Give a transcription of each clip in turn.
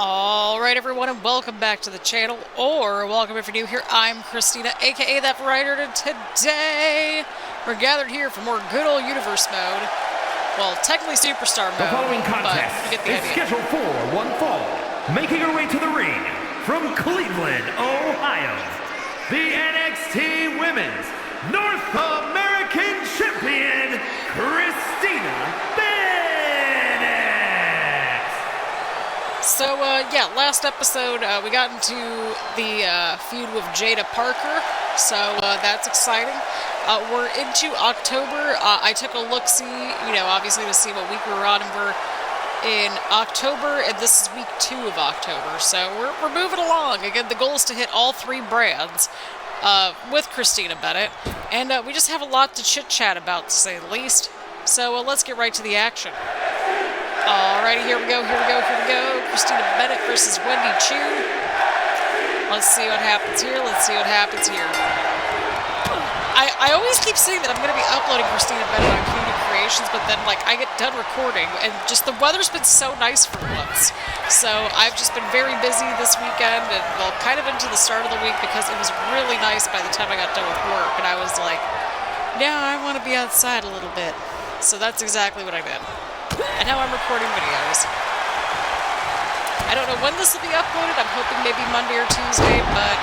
Alright everyone, and welcome back to the channel, or welcome if you're new here. I'm Christina, aka That Writer, and today we're gathered here for more good old universe mode. Well, technically superstar mode, the following contest but you get the idea. Scheduled for one fall. Making her way to the ring from Cleveland, Ohio, the NXT Women's North American Champion, Christina Bennett! So, yeah, last episode we got into the feud with Jaida Parker, so that's exciting. We're into October. I took a look-see, obviously to see what week we were on, and we're in October, and this is week 2 of October, so we're moving along. Again, the goal is to hit all 3 brands with Christina Bennett, and we just have a lot to chit-chat about, to say the least. So let's get right to the action. Alrighty, here we go. Christina Bennett versus Wendy Choo. Let's see what happens here. I always keep saying that I'm going to be uploading Christina Bennett on Community Creations, but then, I get done recording, and just the weather's been so nice for once. So I've just been very busy this weekend, and, well, kind of into the start of the week, because it was really nice by the time I got done with work, and I was like, yeah, I want to be outside a little bit. So that's exactly what I did. And now I'm recording videos. I don't know when this will be uploaded. I'm hoping maybe Monday or Tuesday, but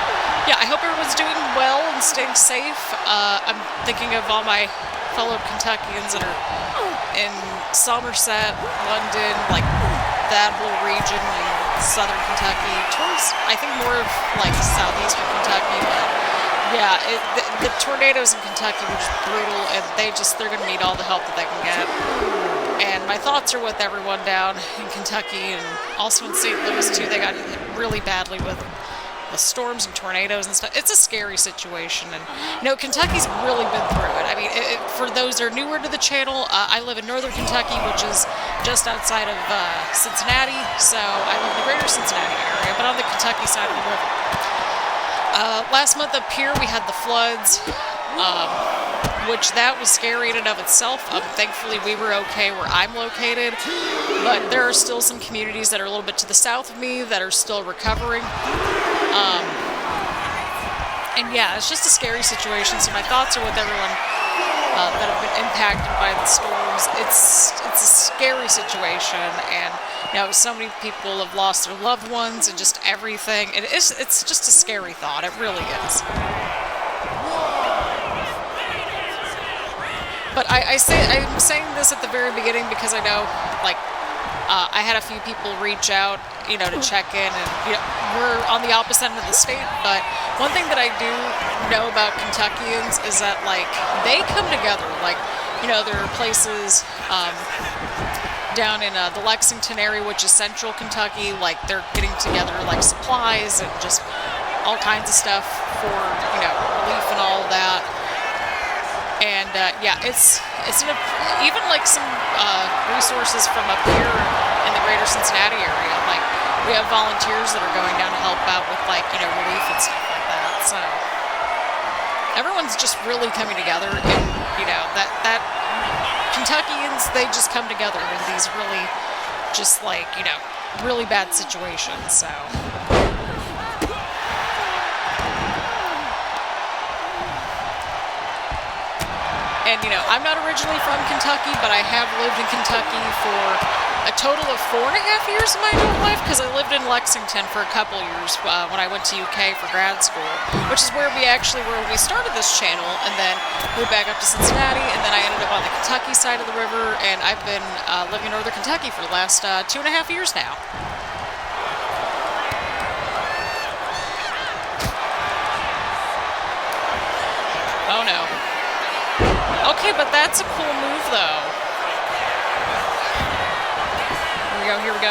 yeah, I hope everyone's doing well and staying safe. I'm thinking of all my fellow Kentuckians that are in Somerset, London, that whole region in southern Kentucky, towards, I think, more of southeastern Kentucky, but yeah, the tornadoes in Kentucky were just brutal, and they're going to need all the help that they can get. And my thoughts are with everyone down in Kentucky, and also in St. Louis too. They got hit really badly with the storms and tornadoes and stuff. It's a scary situation, and Kentucky's really been through it. I mean, for those that are newer to the channel, I live in northern Kentucky, which is just outside of Cincinnati, so I live in the greater Cincinnati area, but on the Kentucky side of the river. Last month up here, we had the floods, which that was scary in and of itself. Thankfully, we were okay where I'm located, but there are still some communities that are a little bit to the south of me that are still recovering. And yeah, it's just a scary situation, so my thoughts are with everyone that have been impacted by the storms. It's a scary situation, and so many people have lost their loved ones and just everything. It's just a scary thought. It really is. But I'm saying this at the very beginning because I know, I had a few people reach out, to check in, and we're on the opposite end of the state. But one thing that I do know about Kentuckians is that they come together. There are places down in the Lexington area, which is central Kentucky. They're getting together supplies and just all kinds of stuff for relief and all of that. And yeah, it's even some resources from up here in the greater Cincinnati area. We have volunteers that are going down to help out with relief and stuff like that. So everyone's just really coming together, and that Kentuckians, they just come together in these really just really bad situations. So. And, I'm not originally from Kentucky, but I have lived in Kentucky for a total of 4.5 years of my adult life, because I lived in Lexington for a couple years when I went to UK for grad school, which is where we actually were when we started this channel, and then moved back up to Cincinnati, and then I ended up on the Kentucky side of the river, and I've been living in northern Kentucky for the last 2.5 years now. Oh no. Okay, but that's a cool move, though. Here we go.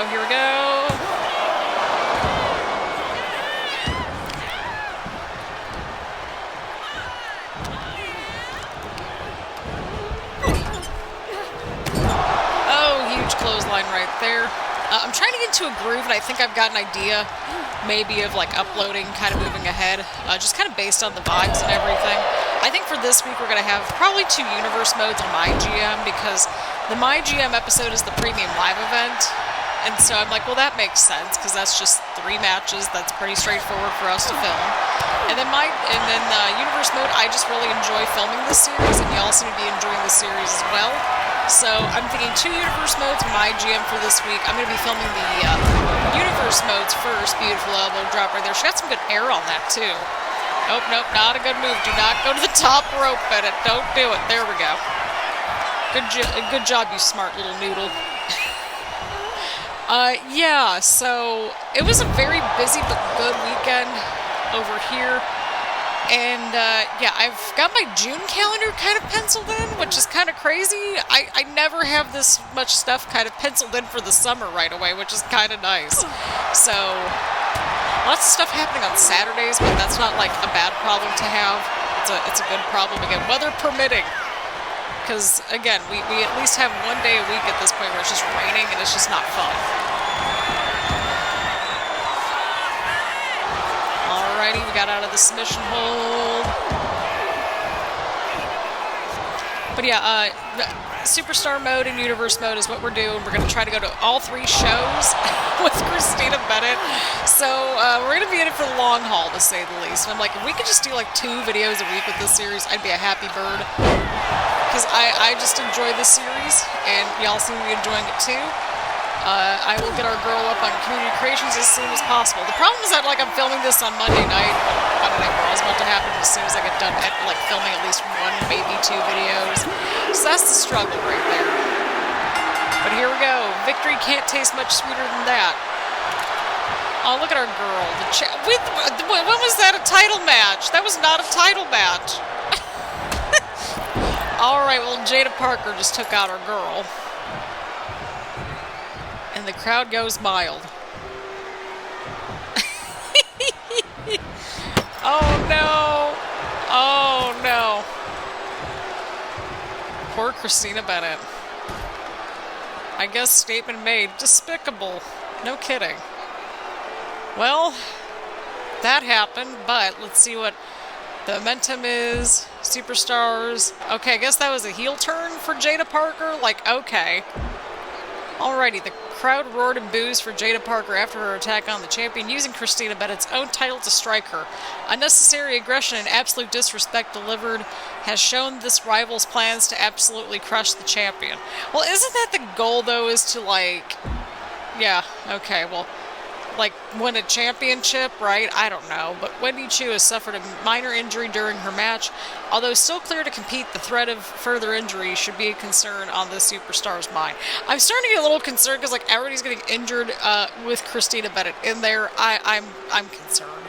Oh, huge clothesline right there. I'm trying to get into a groove, and I think I've got an idea, maybe of uploading, kind of moving ahead, just kind of based on the vibes and everything. I think for this week we're going to have probably 2 universe modes on my GM, because the my GM episode is the premium live event, And so I'm like, well, that makes sense because that's just 3 matches. That's pretty straightforward for us to film. And then Universe Mode, I just really enjoy filming this series, and y'all seem to be enjoying the series as well. So I'm thinking 2 Universe Modes, my GM for this week. I'm going to be filming the Universe Modes first. Beautiful elbow drop right there. She got some good air on that too. Nope, not a good move. Do not go to the top rope, Bennett. Don't do it. There we go. Good job, you smart little noodle. Yeah, so it was a very busy but good weekend over here. And, yeah, I've got my June calendar kind of penciled in, which is kind of crazy. I never have this much stuff kind of penciled in for the summer right away, which is kind of nice. So, lots of stuff happening on Saturdays, but that's not, like, a bad problem to have. It's a good problem, again, weather permitting. Because, again, we at least have 1 day a week at this point where it's just raining, and it's just not fun. Alrighty, we got out of the submission hold. But yeah, Superstar Mode and Universe Mode is what we're doing. We're going to try to go to all 3 shows with Christina Bennett. So we're going to be in it for the long haul, to say the least. And I'm like, if we could just do like 2 videos a week with this series, I'd be a happy bird. Because I just enjoy this series, and y'all seem to be enjoying it too. I will get our girl up on Community Creations as soon as possible. The problem is that, like, I'm filming this on Monday night. Monday Night Raw is about to happen as soon as I get done, like, filming at least 1, maybe 2 videos. So that's the struggle right there. But here we go. Victory can't taste much sweeter than that. Oh, look at our girl. When was that a title match? That was not a title match. Alright, well, Jaida Parker just took out her girl. And the crowd goes mild. Oh no! Oh no! Poor Christina Bennett. I guess statement made. Despicable. No kidding. Well, that happened, but let's see what the momentum is. Superstars. Okay, I guess that was a heel turn for Jaida Parker. Like, okay. Alrighty, the crowd roared and boos for Jaida Parker after her attack on the champion, using Christina Bennett's own title to strike her. Unnecessary aggression and absolute disrespect delivered has shown this rival's plans to absolutely crush the champion. Well, isn't that the goal, though, is to, like... Yeah, okay, well... like, win a championship, right? I don't know. But Wendy Choo has suffered a minor injury during her match. Although still clear to compete, the threat of further injury should be a concern on the superstar's mind. I'm starting to get a little concerned because, like, everybody's getting injured with Christina Bennett in there. I'm concerned.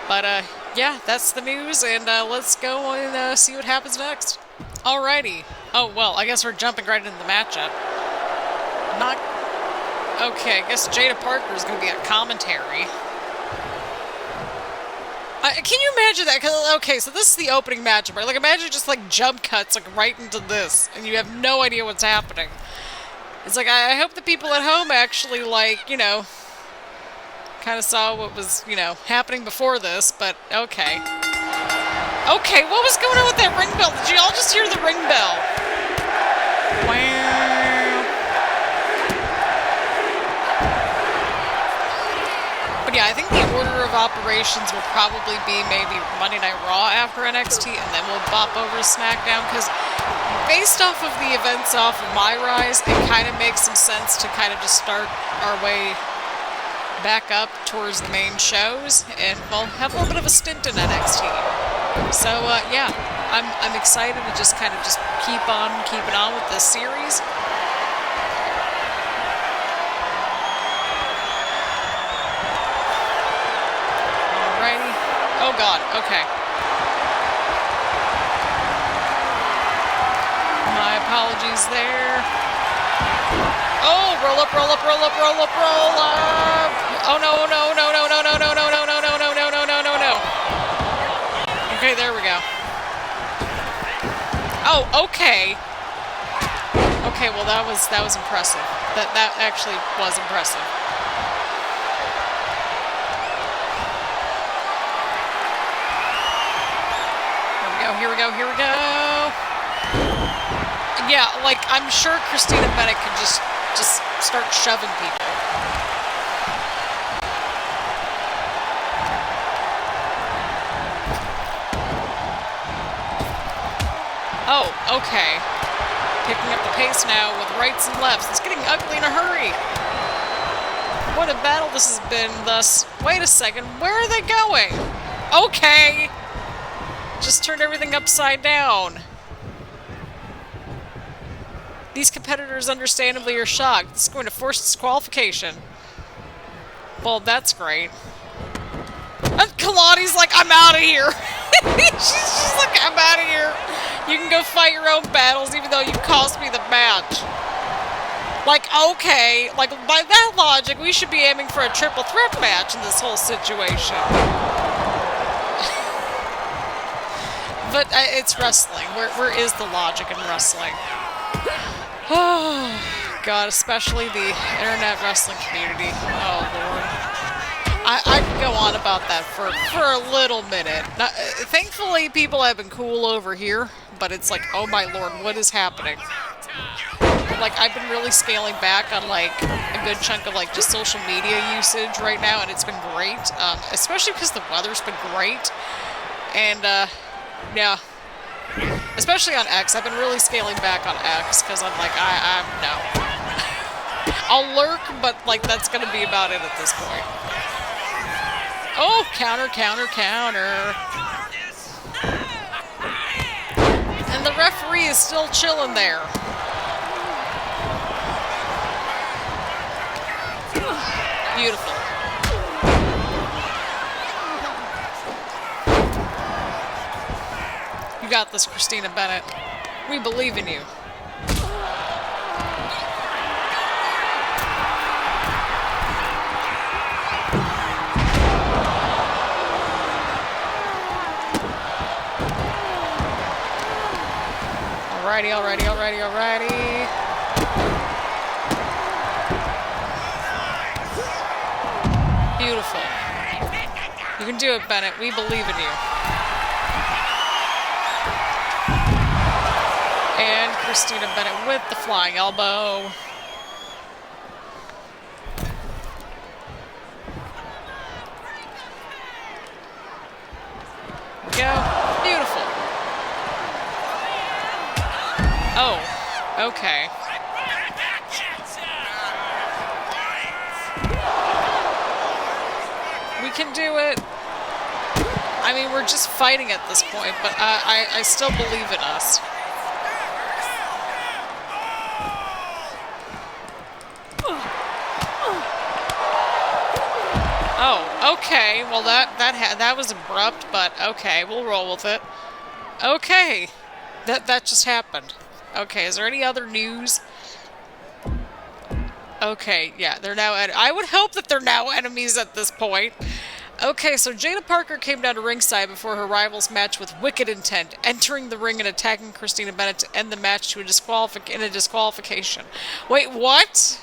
But, yeah, that's the news, and let's go and see what happens next. Alrighty. Oh, well, I guess we're jumping right into the matchup. Not... Okay, I guess Jaida Parker is going to be at commentary. Can you imagine that? 'Cause, okay, so this is the opening matchup, right? Like, imagine just, like, jump cuts, like, right into this, and you have no idea what's happening. It's like, I hope the people at home actually, like, you know, kind of saw what was, you know, happening before this, but okay. Okay, what was going on with that ring bell? Did you all just hear the ring bell? Wow. Yeah, I think the order of operations will probably be maybe Monday Night Raw after NXT, and then we'll bop over to SmackDown, because based off of the events off of My Rise, it kind of makes some sense to kind of just start our way back up towards the main shows, and we'll have a little bit of a stint in NXT. So, yeah, I'm excited to just kind of just keep on keeping on with this series. Oh god, okay. My apologies there. Oh, roll up, roll up, roll up, roll up, roll up! Oh no, no, no, no, no, no, no, no, no, no, no, no, no, no, no, no, no. Okay, there we go. Oh, okay. Okay, well that was impressive. That actually was impressive. Here we go, here we go. Yeah, like, I'm sure Christina Bennett could just just start shoving people. Oh, okay. Picking up the pace now with rights and lefts. It's getting ugly in a hurry. What a battle this has been thus. Wait a second, where are they going? Okay. Just turned everything upside down. These competitors understandably are shocked. This is going to force disqualification. Well, that's great. And Kelani's like, I'm out of here. She's like, I'm out of here. You can go fight your own battles even though you cost me the match. Like, okay, like, by that logic, we should be aiming for a triple threat match in this whole situation. But it's wrestling. Where is the logic in wrestling? Oh, God, especially the internet wrestling community. Oh, Lord. I could go on about that for a little minute. Now, thankfully, people have been cool over here, but it's like, oh my Lord, what is happening? Like, I've been really scaling back on, like, a good chunk of, like, just social media usage right now, and it's been great, especially because the weather's been great, and, yeah, especially on X. I've been really scaling back on X, because I'm like, no. I'll lurk, but, like, that's gonna be about it at this point. Oh, counter, counter, counter. And the referee is still chilling there. Beautiful. You got this, Christina Bennett. We believe in you. Alrighty, alrighty, alrighty, alrighty. Beautiful. You can do it, Bennett. We believe in you. And Christina Bennett with the flying elbow. There we go. Beautiful. Oh, okay. We can do it. I mean, we're just fighting at this point, but I still believe in us. Oh, okay. Well, that was abrupt, but okay, we'll roll with it. Okay, that just happened. Okay, is there any other news? Okay, yeah, they're now. I would hope that they're now enemies at this point. Okay, so Jaida Parker came down to ringside before her rival's match with wicked intent, entering the ring and attacking Christina Bennett to end the match to a disqualification. Wait, what?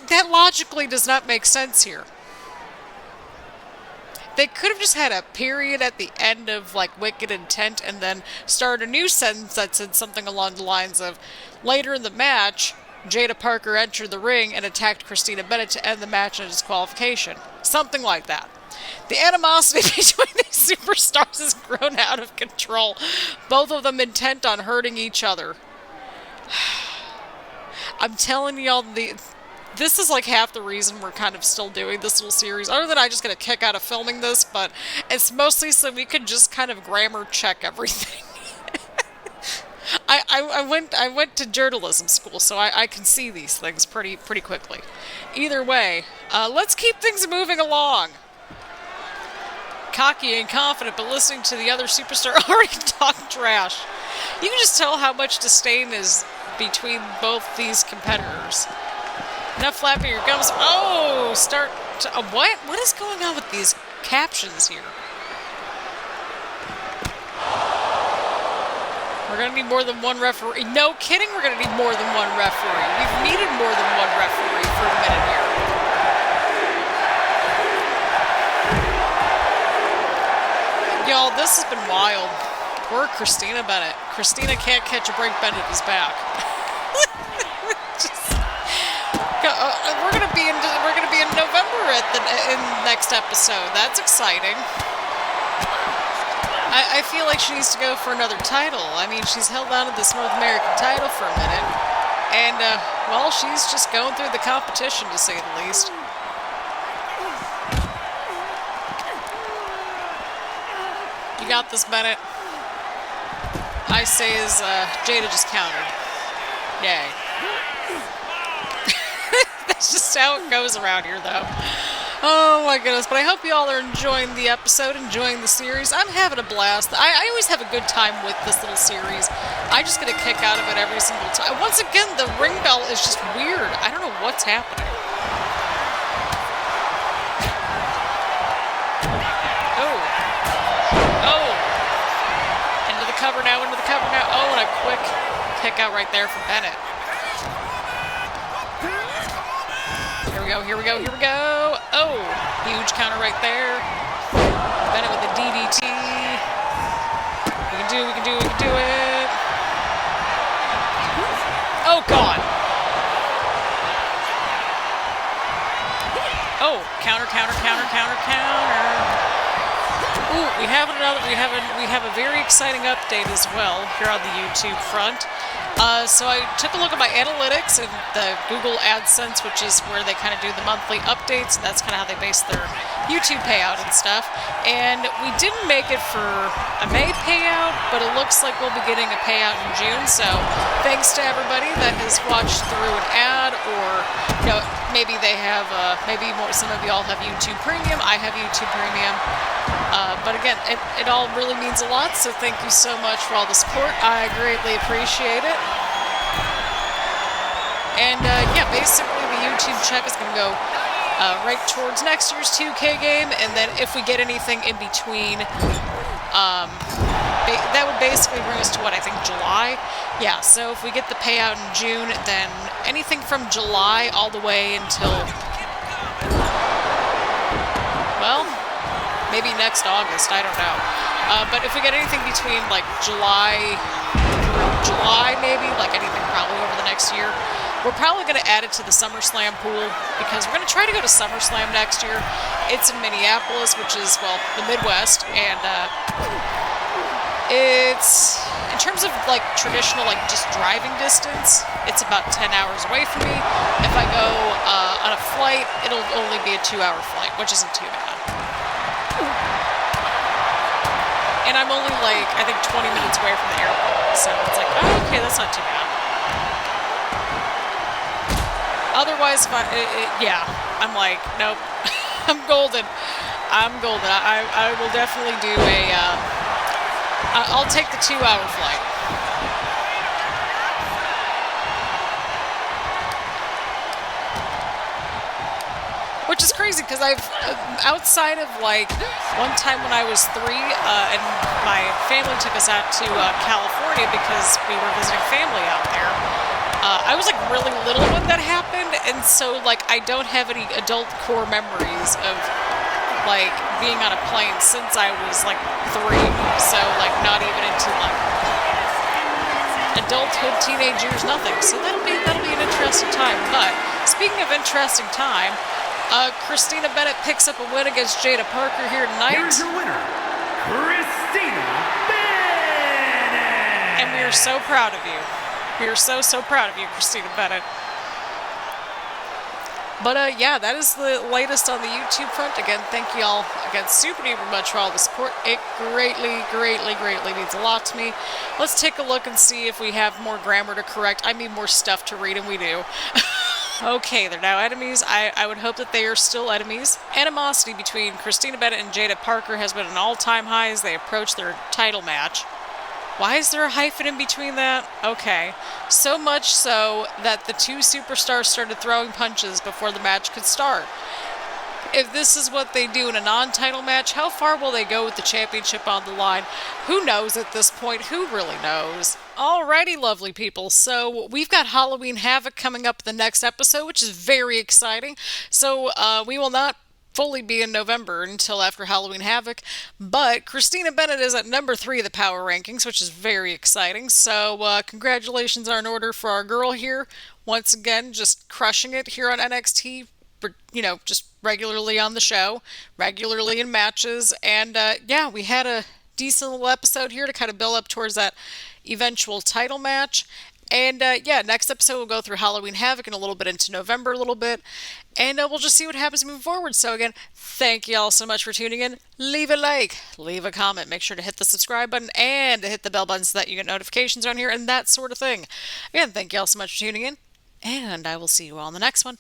That logically does not make sense here. They could have just had a period at the end of, like, wicked intent and then started a new sentence that said something along the lines of, later in the match, Jaida Parker entered the ring and attacked Christina Bennett to end the match in a disqualification. Something like that. The animosity between these superstars has grown out of control, both of them intent on hurting each other. I'm telling y'all, this is like half the reason we're kind of still doing this little series, other than I just get a kick out of filming this, but it's mostly so we could just kind of grammar check everything. I went to journalism school, so I can see these things pretty quickly. Either way, let's keep things moving along. Cocky and confident, but listening to the other superstar already talk trash. You can just tell how much disdain is between both these competitors. Enough flapping your gums. Oh, start to, what? What is going on with these captions here? We're going to need more than one referee. No kidding, we're going to need more than one referee. We've needed more than one referee for a minute here. Y'all, this has been wild. Poor Christina Bennett. Christina can't catch a break, Bennett is back. Just... we're gonna be in November in next episode. That's exciting. I feel like she needs to go for another title. I mean, she's held on to this North American title for a minute, and well, she's just going through the competition to say the least. You got this, Bennett. I say as Jaida just countered. Yay. That's just how it goes around here, though. Oh my goodness, but I hope you all are enjoying the episode, enjoying the series. I'm having a blast. I always have a good time with this little series. I just get a kick out of it every single time. Once again, the ring bell is just weird. I don't know what's happening. Into the cover now. Oh, and a quick kick out right there from Bennett. Here we go. Oh, huge counter right there. Bennett with the DDT. We can do it. Oh, God. Oh, counter. Ooh, we have a very exciting update as well here on the YouTube front. So I took a look at my analytics and the Google AdSense, which is where they kind of do the monthly updates. That's kind of how they base their YouTube payout and stuff. And we didn't make it for a May payout, but it looks like we'll be getting a payout in June. So thanks to everybody that has watched through an ad, or maybe they have, some of you all have YouTube Premium. I have YouTube Premium. But again, it all really means a lot, so thank you so much for all the support. I greatly appreciate it. And yeah, basically the YouTube check is going to go right towards next year's 2K game, and then if we get anything in between, that would basically bring us to what, I think July? Yeah, so if we get the payout in June, then anything from July all the way until, well, maybe next August, I don't know. But if we get anything between like July maybe, like anything probably over the next year, we're probably going to add it to the SummerSlam pool, because we're going to try to go to SummerSlam next year. It's in Minneapolis, which is, well, the Midwest, and it's, in terms of like traditional, like just driving distance, it's about 10 hours away from me. If I go on a flight, it'll only be a 2-hour flight, which isn't too bad. And I'm only like, I think 20 minutes away from the airport, so it's like, oh, okay, that's not too bad. Otherwise, yeah, I'm like, nope, I'm golden. I will definitely do I'll take the 2-hour flight. Which is crazy, because I've, outside of like one time when I was 3, and my family took us out to California because we were visiting family out there. I was like really little when that happened, and so like I don't have any adult core memories of like being on a plane since I was like 3. So like not even into like adulthood, teenage years, nothing. So that'll be an interesting time. But speaking of interesting time, Christina Bennett picks up a win against Jaida Parker here tonight. Here's your winner, Christina Bennett! And we are so proud of you. We are so proud of you, Christina Bennett. But yeah, that is the latest on the YouTube front. Again, thank you all again super duper much for all the support. It greatly means a lot to me. Let's take a look and see if we have more grammar to correct. I mean more stuff to read, and we do. Okay, they're now enemies. I would hope that they are still enemies. Animosity between Christina Bennett and Jaida Parker has been an all-time high as they approach their title match. Why is there a hyphen in between that? Okay. So much so that the two superstars started throwing punches before the match could start. If this is what they do in a non-title match, how far will they go with the championship on the line? Who knows at this point? Who really knows? Alrighty, lovely people. So we've got Halloween Havoc coming up in the next episode, which is very exciting. So we will not fully be in November until after Halloween Havoc. But Christina Bennett is at number 3 of the power rankings, which is very exciting. So congratulations are in order for our girl here. Once again, just crushing it here on NXT. Just regularly on the show, regularly in matches. And yeah, we had a decent little episode here to kind of build up towards that eventual title match. And yeah, next episode we'll go through Halloween Havoc and a little bit into November a little bit. And we'll just see what happens moving forward. So again, thank you all so much for tuning in. Leave a like, leave a comment, make sure to hit the subscribe button and to hit the bell button so that you get notifications around here and that sort of thing. Again, thank you all so much for tuning in. And I will see you all in the next one.